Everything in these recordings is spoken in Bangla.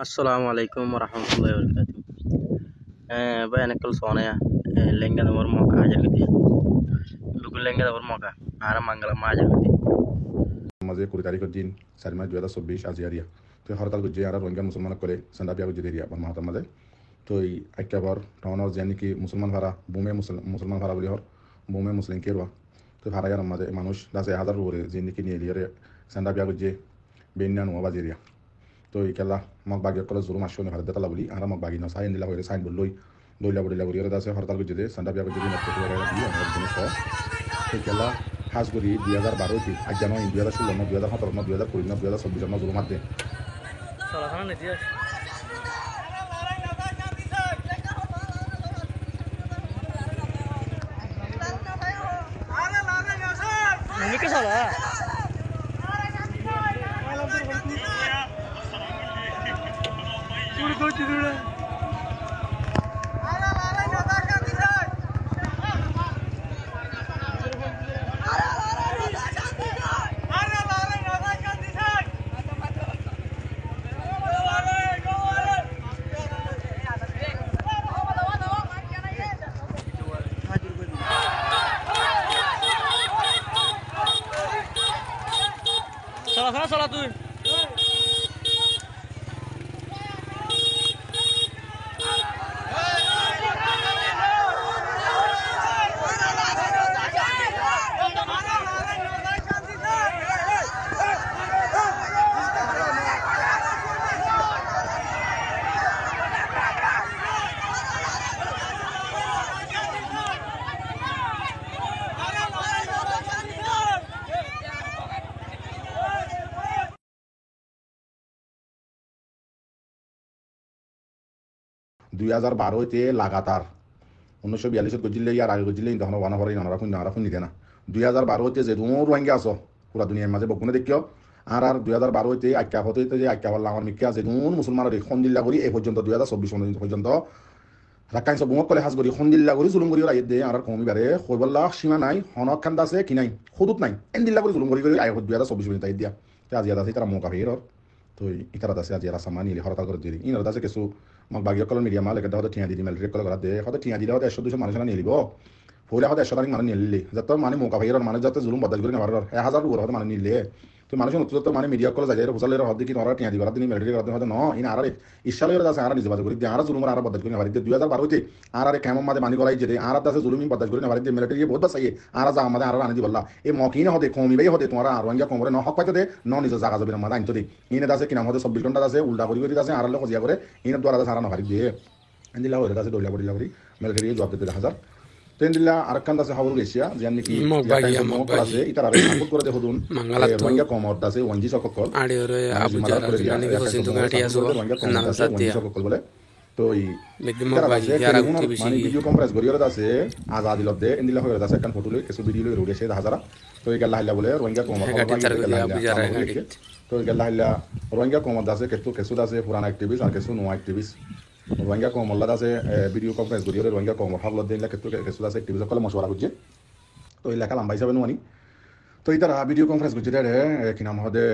Assalamualaikum warahmatullahi wabarakatuh. Bayan kal soonaya lenga da warmo ka hajar gidi. Lugu lenga da warmo ka ara mangala ma hajar gidi. মাঝে ২০ তারিখের দিন ৪ মার্চ ২০২৪ আজিয়ারিয়া তো হরতাল গুজে আর রোহিঙ্গা মুসলমান করে সান্ডা বিয়া গুজে দেরিয়া মাহতার মাঝে তো এই আইকাবার টাউনর জানি কি মুসলমান ভাড়া বুমে মুসলমান ভাড়া বলি হর বুমে মুসলিম কেরবা তো ভাড়া আর মাঝে মানুষ ১০,০০০ উপরে জিন্দি কি নিয়ে লিয়ারে সান্ডা বিয়া গুজে বেন্না নোয়া বাজিরিয়া তো এই খেলা মগ বাগিয়া কলেজ জুরুম আসনে ভারত দেতালা বলি আর মগ বাগি না সাইন দিলা হইরে সাইন বললই দইলা বড়িলা করিয়া দাসে হরতাল গুজে দে সান্ডা বিয়া গুজে দিন তো দিয়ে আমরা জিনিস এই খেলা হাজ করি ২০১২ আজ জানুয়ারি ২০১৬ ২০১৭ ২০২০ ২০২৪ জুলুম হাতে Salah tuh. দুই ২০১২ লাগাতার ১৯৪২ গজিলে ইয়ার আগে গজিলে তখন ওয়ান হওয়ার নারা শুনি দেনা ২০১২ যে দূর রোহিঙ্গা আছো পুরা দুনিয়ার মাঝে বকুনে দেখিও আর ২০১২ আজ্ঞা হতে যে আজ্ঞা বললাম আমার মিক্কা যে দূর মুসলমানের সন্দিল্লা করি এই পর্যন্ত ২০২৪ পর্যন্ত রাখাইন সব বুমত কলে হাজ করি সন্দিল্লা করি জুলুম করি আইয়ে দে আর কমি বারে কইবল্লা সীমা নাই হনক খান্দা আছে কি নাই হুদুত নাই এন্দিল্লা করি জুলুম করি আই ২০২৪ পর্যন্ত আই দিয়া আজি আছে তারা মৌকা ফেরর তো ইতারা আছে আজি সামা নিলে হরতাল করে দিই ইনার আছে কিছু মোক বাগিয়া কলর মিডিয়া মাল একটা হয়তো ঠিয়া দিদি মেল রেক করা দে হয়তো ঠিয়া দিলে হয়তো ১০০-২০০ মানুষ নিয়ে লিব হইলে হয়তো ১০০ তারিখ মানুষ নিয়ে যত মানে মৌকা ফেরর মানুষ যত জুলুম বদাল করে নেবার ১,০০০ উপর হয়তো মানুষ নিলে তো মানুষ নতুন মানে মিডিয়া কল যাই হোসালের হদ দেখি নরা টিয়া দিবার দিন মেল রেক হয়তো ন ইন আর ইশালের আছে আর নিজে বাদ করি আর জুলুম আর বদাল করে নেবার ২০১২ আর কেমন মাঝে মানি করাই যে আর আছে জুলুমি বদাল করে নেবার মিলিটারি বহুত বাসাইয়ে আর যা আমাদের আর আনি বললা এই মকিনে হতে কমিবাই হতে তোমার আর রোহিঙ্গা কমরে ন হক পাইতে দে ন নিজে জায়গা যাবে আমাদের আনতে দে ইনে আছে কিনা হতে ২৪ ঘন্টা আছে উল্টা করি আছে আর লোক জিয়া করে ইনে দ্বারা সারা নভারি দিয়ে এন্দিলা হইরে আছে দইলা বড়িলা করি মিলিটারি জবাব দিতে ১০০০ তেন্দিলা আরেকখান আছে হাবুল গেছিয়া যে নাকি আছে ইতার আর সাপোর্ট করে দেখো দুন রোহিঙ্গা কমর আছে ওয়ানজি সকল আড়ি ওরে আবুজা রাজধানী হোসেন তো গাটি আসো নাম সাতিয়া সকল বলে তো এই মেকদম বাগি ইয়ারা উঠে বেশি মানে ভিডিও কনফারেন্স করিয়র আছে আজাদি লদে এন্দিলা হইরে আছে একখান ফটো লই কিছু ভিডিও লই রুড়ে সে ১০০০ তো এই গেলা হাইলা বলে রোহিঙ্গা কমর তো এই গেলা হাইলা রোহিঙ্গা কমর আছে কিছু আছে পুরানা অ্যাক্টিভিস্ট আর কিছু নোয়া অ্যাক্টিভিস্ট রোহিঙ্গা কমল্লা আছে ভিডিও কনফারেন্স করিয়র রোহিঙ্গা কমর হাবলত দিলা কিছু আছে অ্যাক্টিভিস্ট কলে মশওয়ারা করছে তো এই লেখা লম্বা হিসাবে নোয়ানি তো ইতারা ভিডিও কনফারেন্স করছে রে কি নাম হদে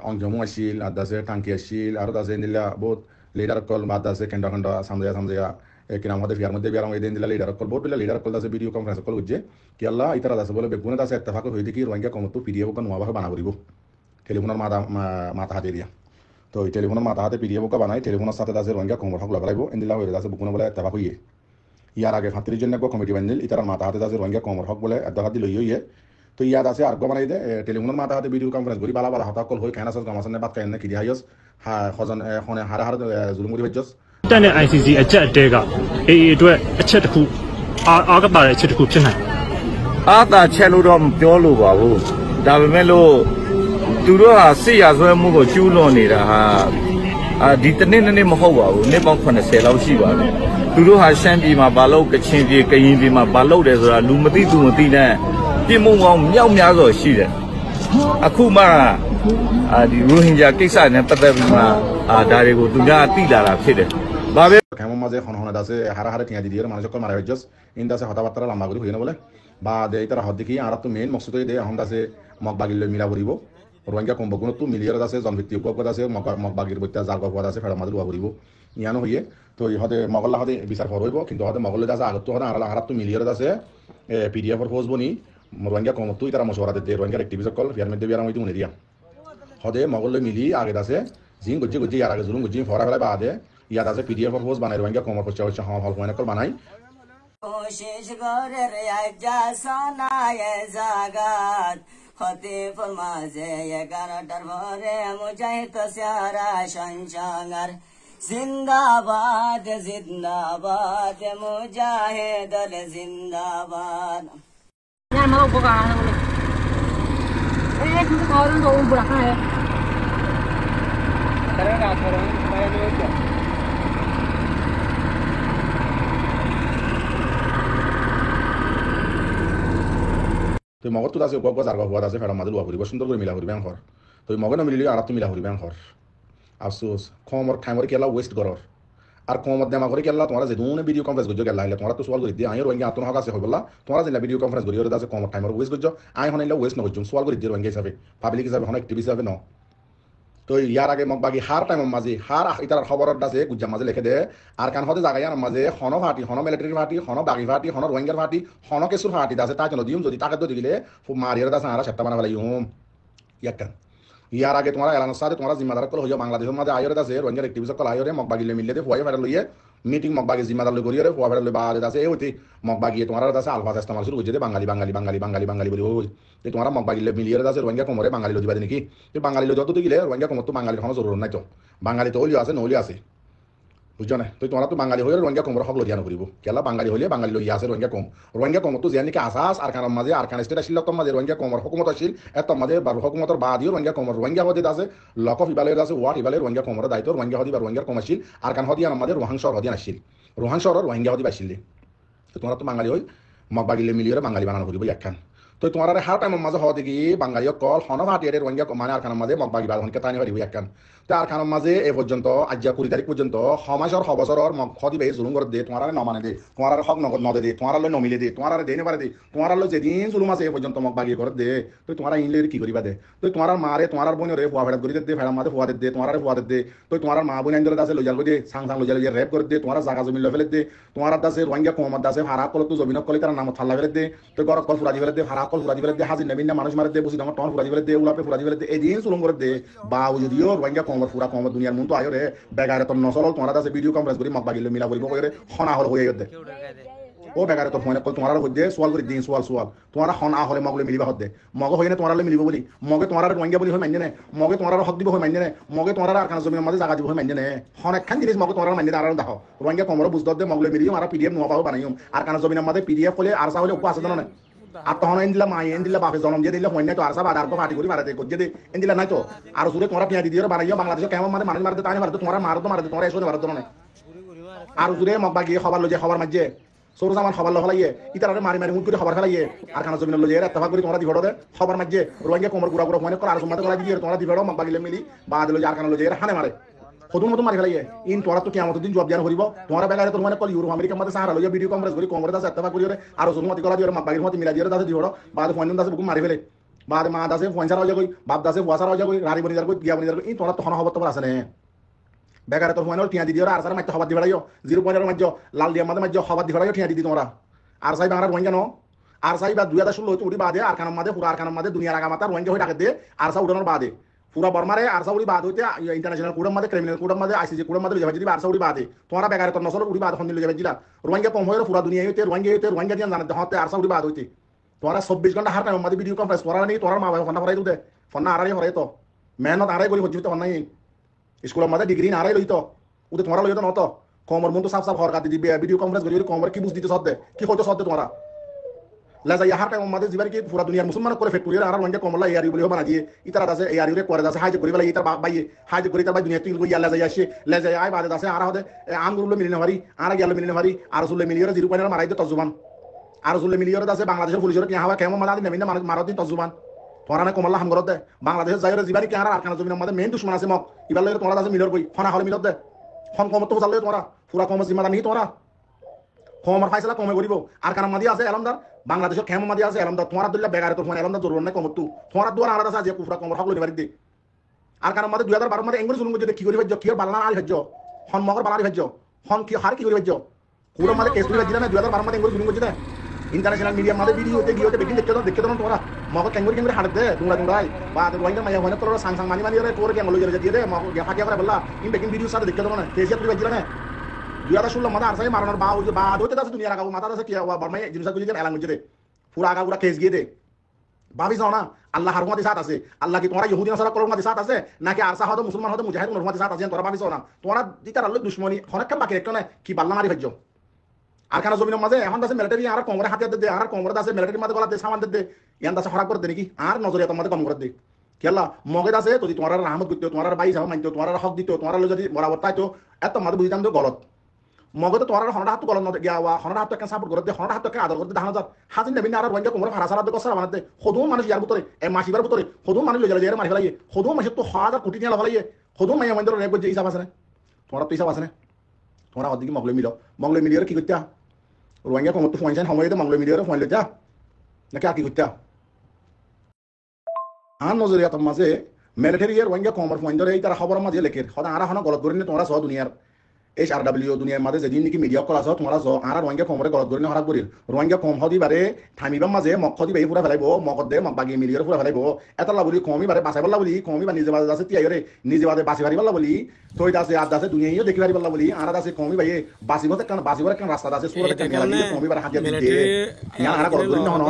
অঞ্জমু আসিল আর আছে টাঙ্কি আসিল আর আছে দিলা বহুত লিডার কল বাদ আছে কেন্দ্র সামজা কি নাম হদে ফিয়ার মধ্যে বিয়ার মধ্যে দিলা লিডার কল বহুত লিডার কল আছে ভিডিও কনফারেন্স কল করছে কি আল্লাহ ইতারা আছে বলে বেগুনে আছে ইত্তেফাক হই দেখি রোহিঙ্গা কমর তো পিডিএফ কা নোয়া ভাবে বানা করিব টেলিফোনের মাথা হাতে দিয়া তো এই টেলিফোনের মাথা হাতে পিডিএফ কা বানাই টেলিফোনের সাথে আছে রোহিঙ্গা কমর হক লাগাইব এন্দিলা হইরে আছে বেগুনে বলে ইত্তেফাক হইয়ে ইয়ার আগে ৩৫ জন কমিটি বানিল ইতার মাথা হাতে আছে রোহিঙ্গা কমর হক বলে ইত্তেফাক দি লইয়ে তো ইয়াদ আছে আর বানাই দে টেলিফোনের মাথা হাতে ভিডিও কনফারেন্স করি বালা হতা কল হই খানা সস গামাসনে বাত কাইনে কি দিহাইস খজন খনে হারা জুলুম করি হজ্জস တန်တဲ့ ICC အချက်အတဲကအေးအတွက်အချက်တစ်ခုအားကပါတဲ့အချက်တစ်ခုဖြစ်နိုင် အာသာချက်လို့တော့မပြောလို့ပါဘူးဒါပေမဲ့လို့သူတို့ဟာစစ်ရဆွဲမှုကိုကျူးလွန်နေတာဟာဒီတနေ့နေ့မဟုတ်ပါဘူးနေ့ပေါင်း80လောက်ရှိပါတယ်သူတို့ဟာရှမ်းပြည်မှာဘာလို့ကချင်ပြည်ကရင်ပြည်မှာဘာလို့တယ်ဆိုတာလူမသိသူမသိနဲ့ပြည်မှုပေါင်းမြောက်များစွာရှိတယ်အခုမှဒီရိုဟင်ဂျာကိစ္စနဲ့ပတ်သက်ပြီးမှဒါတွေကိုသူများသိလာတာဖြစ်တယ်ဘာပဲ কেমন মাঝে হন আছে হারা টিয়া দিদি মানুষ সকল মারা হজ্জস ইন দাসে হতাবার্তা লম্বা করি হই না বলে বা দে ইতারা হদ দেখি আর তো মেইন মকসুদ দে হন দাসে মগ বাগিল মিলা করিব রোহিঙ্গা কম বগুণ তো মিলিয়ার আছে জনভিত্তিক উপকত আছে মগবাগির বইতে যার গপত আছে ফেরা মাদুর হরিব ইয়ানো হইয়ে তো ইহতে মগল্লা হতে বিচার হরইব কিন্তু হতে মগল্লে আছে আগত হতে আরাত তো মিলিয়ার আছে পিডিএফ এর ফোজ বনি রোহিঙ্গা কম তুই তারা মশওয়ারা দে রোহিঙ্গা অ্যাক্টিভিস্ট কল ফিয়ার মধ্যে বিয়ার মধ্যে উনি দিয়া হতে মগল্লে মিলি আগে আছে জিং গজ্জি গজ্জি ইয়ার আগে জুলুম গজ্জি ফরা ফেলা বাদে ইয়াত আছে পিডিএফ এর ফোজ বানাই রোহিঙ্গা কম হচ্ছে হচ্ছে হল হল কল বানাই কোশিশ করে আজ্জা সোনায় জাগাত খতিফুল মাঝে 11টার ভরে মুজাহিদ সারা সংসার জিন্দাবাদ জিন্দাবাদ মুজাহিদ জিন্দাবাদ Nhà mà không có gà đâu này. Ê, không có đâu đâu bữa nay. Cái đó đây nữa chứ. তো মগত তো আছে গপ জার গপ আছে ফেরা মাদুল হরিব সুন্দর করে মিলা হরিব আঙ্কর তো মগন মিলিলি আর তো মিলা হরিব আঙ্কর আফসোস কমর টাইমর কেলা ওয়েস্ট করর আর কমত দেমা করে কেলা তোমরা যে দুনে ভিডিও কনফারেন্স গজ্জ গেলা তোমরা তো সওয়াল করি দিয়ে আই রোহিঙ্গা আতন হক আছে হইবলা তোমরা যে ভিডিও কনফারেন্স করি ওর দাসে কমর টাইমর ওয়েস্ট গজ্জ আই হনাইলা ওয়েস্ট ন গজ্জ সওয়াল করি দিয়ে রোহিঙ্গা হিসাবে পাবলিক হিসাবে হন অ্যাক্টিভ হিসাবে ন তো ইয়ার আগে মগবাগি হার টাইমর মাঝে হার ইতার খবরত দাসে গুজ্জা মাঝে লিখে দে আর কান হতে জায়গা ইয়ার মাঝে হন ফাটি হন মিলিটারি ফাটি হন বাগি ফাটি হন রোহিঙ্গার ফাটি হন কেসুর ফাটি দাসে তাই জন্য দিম যদি তাকে তো দিলে মারিয়ার দাসে আর সেটা বানা ফেলাই ইয়াকান ইয়ার আগে তোমরা এলানোর সাথে তোমরা জিম্মাদার কল হইয়া বাংলাদেশের মধ্যে আইরে দাসে রোহিঙ্গার অ্যাক্টিভিস্ট কল আইরে মগবাগিলে মিললে দে ফুয়াই ফেরা লইয়ে মিটিং মগবাগি জিম্মাদার লই করিয়ে ফুয়া ফেরা লই বাদে দাসে এই হইতে মগবাগি তোমরা দাসে আলফাজ ইস্তেমাল শুরু হইছে বাঙালি বাঙালি বাঙালি বাঙালি বাঙালি বলি হই তে তোমরা মগবাগিলে মিলিয়ে দাসে রোহিঙ্গা কোমরে বাঙালি লই দিবা নাকি তে বাঙালি লই যত গিলে রোহিঙ্গা কোমর তো বাঙালির কোনো জরুরত নাই তো বাঙালি তো হইলি আছে নহলি আছে বুঝছো না তো তোমরা তো বাঙালি হইলে রোহিঙ্গা কোমর হক লইয়া নকরিব কেলা বাঙালি হইলে বাঙালি লইয়া আছে রোহিঙ্গা কোমর তো জানি কি আসাস আর কারণ মাঝে আর কান স্টেট আসিল তো মাঝে রোহিঙ্গা কোমর হুকুমত আসিল এত মাঝে বার হুকুমতর বাদিও রোহিঙ্গা কোমর রোহিঙ্গা হতে আছে লক অফ ইবালে আছে ওয়াট ইবালে রোহিঙ্গা কোমর দায়িত্ব রোহিঙ্গা হদি বা রোহিঙ্গা কম আসিল আর কান হদি আমাদের রোহাং শহর হদি আসিল রোহাং শহর রোহিঙ্গা হদি আসিল তো তোমরা তো বাঙালি হই মগবাগিলে মিলিয়ে বাঙালি বানানো করিব একখান তো তোমার হার টাইমের মাঝে হওয়া দেখি বাঙালি কল হন ফাটিয়ে রোহিঙ্গা মানে আর খানের মাঝে মগবাগি বালহনকে টানি পারিব একখান তো আর খানের মাঝে এ পর্যন্ত আজ 20 তারিখ পর্যন্ত সমাজের সবছর খদি বে জুলুম করে দে তোমার নমানে দে তোমার হক নগদ নদে দে তোমার লই নমিলে দে তোমার দে নেবারে দে তোমার লই যেদিন জুলুম আছে এ পর্যন্ত মগবাগি করে দে তো তোমার ইনলে কি করিবা দে তো তোমার মারে তোমার বোনরে ফুয়া ফেড়া করে দে ফেড়া মাঝে ফুয়া দে তোমার ফুয়া দে তো তোমার মা বোন আইন্দরে দাসে লইয়াল দে সাং সাং লইয়াল রেপ করে দে তোমার জায়গা জমি লই ফেলে দে তোমার দাসে রোহিঙ্গা কমত দাসে ভাড়া কল তো জমিন কলি তার নাম থাল্লা ফেলে দে তো গর কল ফুরাজি ফেলে দে ভাড়া কল ফুরাজি ফেলে দে হাজির নবীন মানুষ মারে দে বুঝি আমার টন ফুরাজি ফেলে দে উলাপে ফুরাজি ফেলে দে এই দিন জুলুম করে দে বা যদিও রোহিঙ্গা কমর ফুরা কমর দুনিয়ার মন তো আয়রে বেগারে তো নসল তোমার দাসে ভিডিও কনফারেন্স করি মগবাগিলে মিলা বলবো করে হনা হল হয়ে দে ও বেগারে তো ফোন কল তোমার হইদে সোয়াল করে দিন সোয়াল তোমার হনা হলে মগলে মিলিবা হদে মগ হইনে তোমার মিলিব বলি মগে তোমার রোহিঙ্গা বলি হয় মান্য নে মগে তোমার হক দিব হয় মান্য নে মগে তোমার আর কান জমির মধ্যে জায়গা দিব হয় মান্য নে হন একখান জিনিস মগে তোমার মান্য আর দেখো রোহিঙ্গা কমর বুঝদ দে মগলে মিলিও আর পিডিএফ নোয়া পাবো বানাইম আর কান জমির মধ্যে পিডিএফ হলে আর সা হলে উপ আছে জানো না আর তখন এন দিলা মাই এন দিলা বাপে জন্ম দিয়ে দিলে হয় না তো আর সব আদার তো পার্টি করি মারাতে করছে দে এন দিলা নাই তো আর সুরে তোমরা পিয়া দিয়ে বানাইও বাংলাদেশে কেমন মানে মানুষ মারতে তাই মারতে তোমরা মারতে তোমরা এসে মারতে না আর সুরে মগবাগি খবর লইছে খবর মাঝে সৌর জামান খবর লহলাইয়ে ইতারে মারি মারি মুখ করে খবর খেলাইয়ে আর কানা জমিন লইয়ে এতভাগ করে তোমরা দিঘড় দে খবর মাঝে রোহিঙ্গা কোমর গুড়া গুড়া মনে কর আর সুমাতে কলা দিয়ে তোমরা দিঘড় মগবাগিলে মিলি বা দিল আর কানা লইয়ে হানে মারে খদুন মতো মারি ফেলাইয়ে ইন তোরা তো কিয়ামত দিন জবাব দিয়ান হরিব তোমরা বেগারে তোর মানে কল ইউরোপ আমেরিকার মধ্যে সাহারা লইয়া ভিডিও কনফারেন্স করি কোমর দাসে এতভাগ করে আর সুমতি কলা দিয়ে মগবাগির মতো মিলা দিয়ে দাসে দিঘড় বাদ ফোন দাসে বুক মারি ফেলে বাদ মা দাসে ফোন সারা হয়ে কই বাপ দাসে বুয়া সারা হয়ে কই রারি বনি যার কই গিয়া বনি যার কই ইন তোরা তো হন হবত আছে না বেগারে তোর ফোন টিয়া দিদিও আর সারা মাইতে খবর দিবাড়াইও 0.0 মাঝে লাল দিয়া মাঝে মাঝে খবর দিবাড়াইও টিয়া দিদি তোমরা আর সাই বাংলা রোহিঙ্গা ন আর সাই বা 2016 হইতে উড়ি বাদে আর কানার মাঝে পুরা আর কানার মাঝে দুনিয়ার আগা মাথা রোহিঙ্গা হয়ে ডাকে দে আর সা উড়ানোর বাদে পুরা বর্মারে আর সা উড়ি বাদ হইতে ইন্টারন্যাশনাল কোর্টের মাঝে ক্রিমিনাল কোর্টের মাঝে আইসিসি কোর্টের মাঝে যাবে যদি আর সা উড়ি বাদে তোমরা বেগারে তোর নসল উড়ি বাদ হন দিলে যাবে জিলা রোহিঙ্গা কম হয়ে পুরা দুনিয়া হইতে রোহিঙ্গা দিয়ে জানাতে হতে আর সা উড়ি বাদ হইতে তোমরা 24 ঘন্টা হার টাইম মাঝে ভিডিও কনফারেন্স করা নেই তোমরা মা বাবা ফোন করাই দে ফোন না আড়াই হরাই তো মেহনত আড়াই করি হচ্ছে তো নাই স্কুলের মাঝে ডিগ্রি না আড়াই লইতো ওতে তোমরা লইতো নত কমর মন তো সাফ সাফ হরকাত দিবি ভিডিও কনফারেন্স করি কমর কি বুঝ দিতে সদ্দে কি হইতো সদ্দে তোমরা লাজা ইয়ার টাইম মাঝে জিবার কি পুরা দুনিয়ার মুসলমান করে ফেক্টরি আর রোহিঙ্গা কমলা এয়ারি বলি বানা দিয়ে ইতারা দাসে এয়ারি রে করে দাসে হাজে করি বলা ইতার বাপ বাইয়ে হাজে করি তার বাই দুনিয়া তুই ইয়া লাজা আসে লাজা আই বাদে দাসে আর হদে আমগুলো মিলিনে হারি আর গেল মিলিনে হারি আর সুলে মিলিয়র 0.0 মারাই দে তজুবান আর সুলে মিলিয়র দাসে বাংলাদেশের পুলিশের কি হাওয়া কেমন মানা দিন না মারো দিন তজুবান তোরা না কমলা হাম করতে বাংলাদেশের যাইরে জিবারি কি আর কানা জমিনের মধ্যে মেইন দুশমন আছে মক ইবার লাগে তোরা দাসে মিলর কই ফনা হলে মিলত দে ফোন কমত তো চাললে তোরা পুরা কম জিম্মাদার নি তোরা কমর ফাইসলা কমে করিব আর কারণ মাদি আছে এলমদার বাংলাদেশের খেম মাদি আছে এলমদার তোমার দুল্লা বেগারে তো ফোন এলমদার জরুর নাই কমর তু তোমার দুয়ার আলাদা আছে যে কুফরা কমর হকলো নিবারি দে আর কারণ মাদি 2012 মাদি এঙ্গুরি জুলুম যদি কি করি ভাজ্য কি বালানা আলি ভাজ্য হন মগর বালানি ভাজ্য হন কি হার কি করি ভাজ্য পুরো মাদি কেস করি ভাজ্য না 2012 মাদি এঙ্গুরি জুলুম করতে ইন্টারন্যাশনাল মিডিয়া মাদি ভিডিওতে গিয়েতে বেগিন দেখতে দাও তোমরা মগর কেঙ্গুরি হাড় দে দুংড়াই বা ওয়াইনা মাইয়া হনে তোর সাং মানি রে তোর কে মলো দিয়ে দে মগ ফাকিয়া করে বললা ইন বেগিন ভিডিও সাথে দেখতে দাও না কেসিয়া তুই ভাজ্য না 2016 মাদা আরসাই মারানোর বা ওই বা দইতে আছে দুনিয়া রাখাবো মাথা আছে কি বর্মাই জিনিস গুলি এলান করছে দে পুরা আগা পুরা কেস গিয়ে দে ভাবি যাও না আল্লাহ হার হুমাদি সাথ আছে আল্লাহ কি তোমরা ইহুদি নাসারা কলম মাদি সাথ আছে নাকি আরসা হয়তো মুসলমান হয়তো মুজাহিদ হুমাদি সাথ আছে তোমরা ভাবি যাও না তোমরা দিতার আল্লাহ দুশমনি অনেক বাকি একটা না কি বাল্লা মারি ভাজ্য আর কানা জমিনের মাঝে এখন আছে মিলিটারি আর কমরে হাতিয়ার দে আর কমরে আছে মিলিটারি মাঝে গলা দে সামান দে ইয়ান আছে হরাক করে দে নাকি আর নজরিয়া তোমাদের কম করে দে কেলা মগেদ আছে যদি তোমার রহমত করতে তোমার বাই যাও মানতো তোমার হক দিত তোমার যদি বরাবর তাইতো এত মাঝে বুঝিতাম তো গলত মগতে তোমার হনটা হাত গলত নদে গিয়া হনটা হাত একটা সাপোর্ট করতে হনটা হাত একটা আদর করতে ধান হাজিন নেবিন আর রোহিঙ্গা কোমরে ফারা সারা কসরা বানাতে হদু মানুষ ইয়ার ভিতরে এ মাসিবার ভিতরে হদু মানুষ লজা লজা মারি ফেলাইয়ে হদু মাসে তো 1000 কোটি নিয়ে লাগাইয়ে হদু মাইয়া মন্দির রেপ করছে হিসাব আছে না তোমরা তো হিসাব আছে না তোমরা হদিকে মগলে মিলিয়ে কি করতে রোহিঙ্গা কোমর তো ফোনছেন সময়তে মগলে মিলিয়ে ফোন লইতা নাকি আর কি করতে আর নজরিয়া তোমার মাঝে মিলিটারি রোহিঙ্গা কোমর ফোন ধরে এই তারা খবর মাঝে লেখের হদা আর হন গলত করে তোমরা সহ দুনিয়ার HRW দুনিয়ার মাঝে যেদিন নাকি মিডিয়া কল আছে তোমরা আর রোহিঙ্গা কমরে গলত করে হরাক করিল রোহিঙ্গা কম হদি বারে থামিবার মাঝে মক্ষ দিবে পুরা ফেলাইব মকদ দে বাগি মিলিয়ে পুরা ফেলাইব এতলা বলি কমি বারে বাঁচাই পারলা বলি কমি বা নিজে বাজে আছে তিয়াইরে নিজে বাজে বাঁচি পারি পারলা বলি তই আছে আদ আছে দুনিয়াইও দেখি পারি পারলা বলি আর আছে কমি ভাই বাঁচিবতে কারণ বাঁচিবার কারণ রাস্তা আছে সুরতে কারণ লাগি কমি বারে হাতিয়া দিতে ইয়া আর গলত করে নহন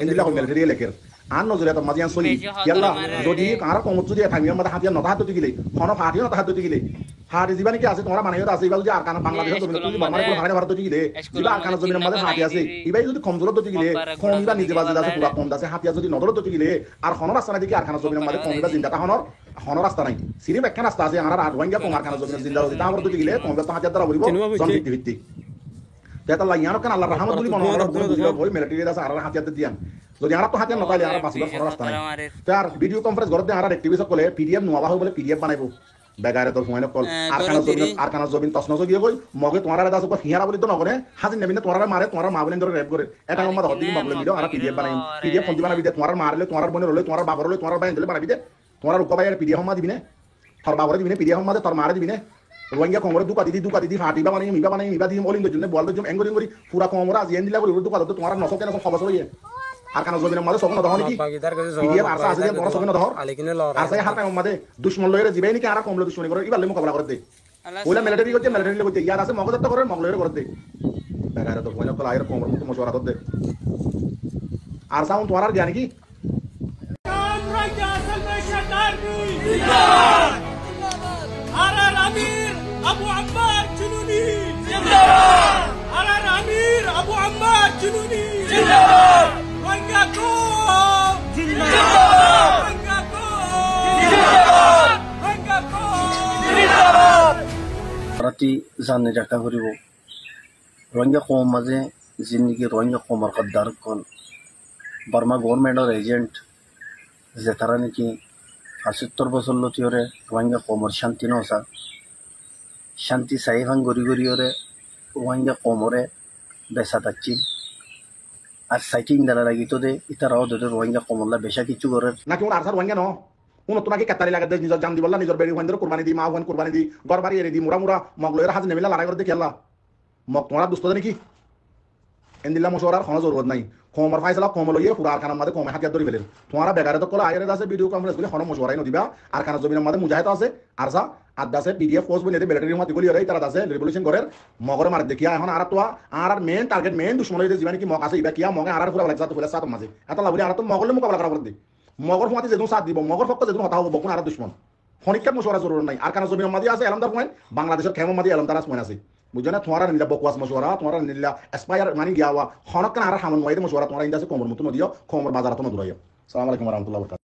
এন্দিলা মিলিটারি লেখের আর নজরিয়া তো মাজিয়ান সলি ইয়াল্লা যদি আর কমত যদি থামিবার মাঝে হাতিয়া নতা হাত দিতে গিলে হন হাতিয়া নতা হাত দিতে গিলে হাড়ি জীবানি কি আছে তোমরা মানিয়ে আছে ইবাল যে আর কানা বাংলাদেশের জমিনে তুমি বাংলাদেশ কোন হাড়ে ভারত দিলে জিবা আর কানা জমিনের মধ্যে হাতি আছে ইবাই যদি কমজোর দতি গিলে কমিবা নিজে বাজে আছে পুরা কম আছে হাতিয়া যদি নদর দতি গিলে আর হন রাস্তা নাই দেখি আর কানা জমিনের মধ্যে কমিবা জিন্দাটা হন রাস্তা নাই সিরিফ একটা রাস্তা আছে আর রোহিঙ্গা কম আর কানা জমিনের জিন্দা হইতা আমার দতি গিলে কমিবা তো হাতিয়ার দ্বারা বলিব জনভিত্তি ভিত্তিক তেতাল্লাহ ইয়ানো কান আল্লাহর রহমত বলি মনে হয় ওই মিলিটারি আছে আর হাতিয়ার দিয়ান যদি আর তো হাতিয়ার নতাইলে আর বাসিবার হন রাস্তা নাই তার ভিডিও কনফারেন্স করতে আর অ্যাক্টিভিস্ট করলে পিডিএফ নোয়া হয় বলে পিডিএফ বানাইবো বেগারে তোর ফোনে কল আর কানা জমিন তসনস গিয়ে কই মগে তোমার দাস উপর হিয়ারা বলি তো নগরে হাজিন নেবিনে তোমার মারে তোমার মা বলেন ধরে রেপ করে এটা আমার হদি মগলে মিলো আর পিডিএফ বানাই পিডিএফ ফোন দিবানা বিদে তোমার মারলে তোমার বনে রলে তোমার বাবার রলে তোমার বাইন দিলে বানাবি দে তোমার উকবাইয়ের পিডিএফ মা দিবিনে তোর বাবার দিবিনে পিডিএফ মা দে তোর মারে দিবিনে রোহিঙ্গা কোমরে দুকা দিদি ফাটিবা বানাই মিবা দিম বলিন জন্য বল জম এঙ্গরি পুরা কোমরা আজি এন্দিলা বলি দুকা তো তোমার নসক কেন সব খবর হইয়ে আর কানা জমিনের মধ্যে সকল দহন কি পিডিএফ আর আছে যে বড় সকল দহর আর সেই হাতে মধ্যে দুশমন লইরে জিবাই নাকি আর কমলে দুশমনি করে ইবালে মোকাবেলা করে দে ওলা মিলিটারি করতে মিলিটারি করতে ইয়ার আছে মগজত্ব করে মগলইরে করে দে বেগারে তো কোন কল আইরে কোমর মতো মশওয়ারা দে আর সাউন্ড তোমার আর জ্ঞান কি আর আমির আবু আম্মার জুনুনি জিন্দাবাদ আর আমির আবু আম্মার জুনুনি জিন্দাবাদ রোহিঙ্গা কো জিন্দাবাদ রোহিঙ্গা কো জিন্দাবাদ রোহিঙ্গা কো জিন্দাবাদ রাতি জাননে রাখা করিব রোহিঙ্গা কম মাঝে জিন্দিগি রোহিঙ্গা কমর কদ্দার কোন বার্মা গভর্নমেন্টর এজেন্ট যে তারা নাকি 75 বছর লতিওরে রোহিঙ্গা কমর শান্তি নসা শান্তি সাইভান গড়ি গড়িওরে রোহিঙ্গা কমরে বেসা থাকছি আর সাইটিং দ্বারা লাগিত দে ইতারাও দে রোহিঙ্গা কমরলা বেশা কিছু করে নাকি ওর আরসার রোহিঙ্গা ন উন তোমাকে কাতারি লাগা দে নিজর জান দিবল্লা নিজর বেরি হইন্দর কুরবানি দি মা হন কুরবানি দি গরবারি এরি দি মুরা মগলয়ের হাজ নেমিলা লড়াই করে দেখি আল্লাহ মগ তোমার দুস্ত নাকি এন্দিল্লা মশওয়ারার কোনো জরুরত নাই কমর ফাইসলা কম লইয়ে পুরা আর কানার মাঝে কমে হাতিয়ার ধরে ফেলেন তোমারা বেগারে তো কলা আইরে আছে ভিডিও কনফারেন্স বলে কোনো মশওয়ারাই নদিবা আর কানা জমিনের মাঝে মুজাহিদ আছে আরসা আদাসে পিডিএফ পোস্ট বলে মিলিটারির মধ্যে গলি তারা আছে রেভলিউশন করে মগরে মার দেখিয়া এখন আর তো আর মেন টার্গেট মেন দুশমন হইতে জীবন কি মগ আছে ইবা কিয়া মগে আর পুরা লাগা তো ফেলে সাত মাঝে এত লাভলি আর তো মগলে মোকাবেলা করা পড়তে মগর ফমাতে যেদুন সাথ দিব মগর পক্ষ যেদুন হতা হবো বকুন আর দুশমন খনিকার মশওয়ারা জরুরত নাই আর কানা জমিনের মাঝে আছে এলমদার পয়েন্ট বাংলাদেশের খেমো মাঝে এলমদার পয়েন্ট আছে বুঝছো না তোমার নিলা বকওয়াস মশওয়ারা তোমার নিলা এসপায়ার মানে গিয়া হনক আর হামন ওয়াইদে মশওয়ারা তোমার ইন্দাসে কোমর মতো নদিও কোমর বাজার তো নদুরাইও আসসালামু আলাইকুম ওয়া রাহমাতুল্লাহি ওয়া বারাকাতুহু।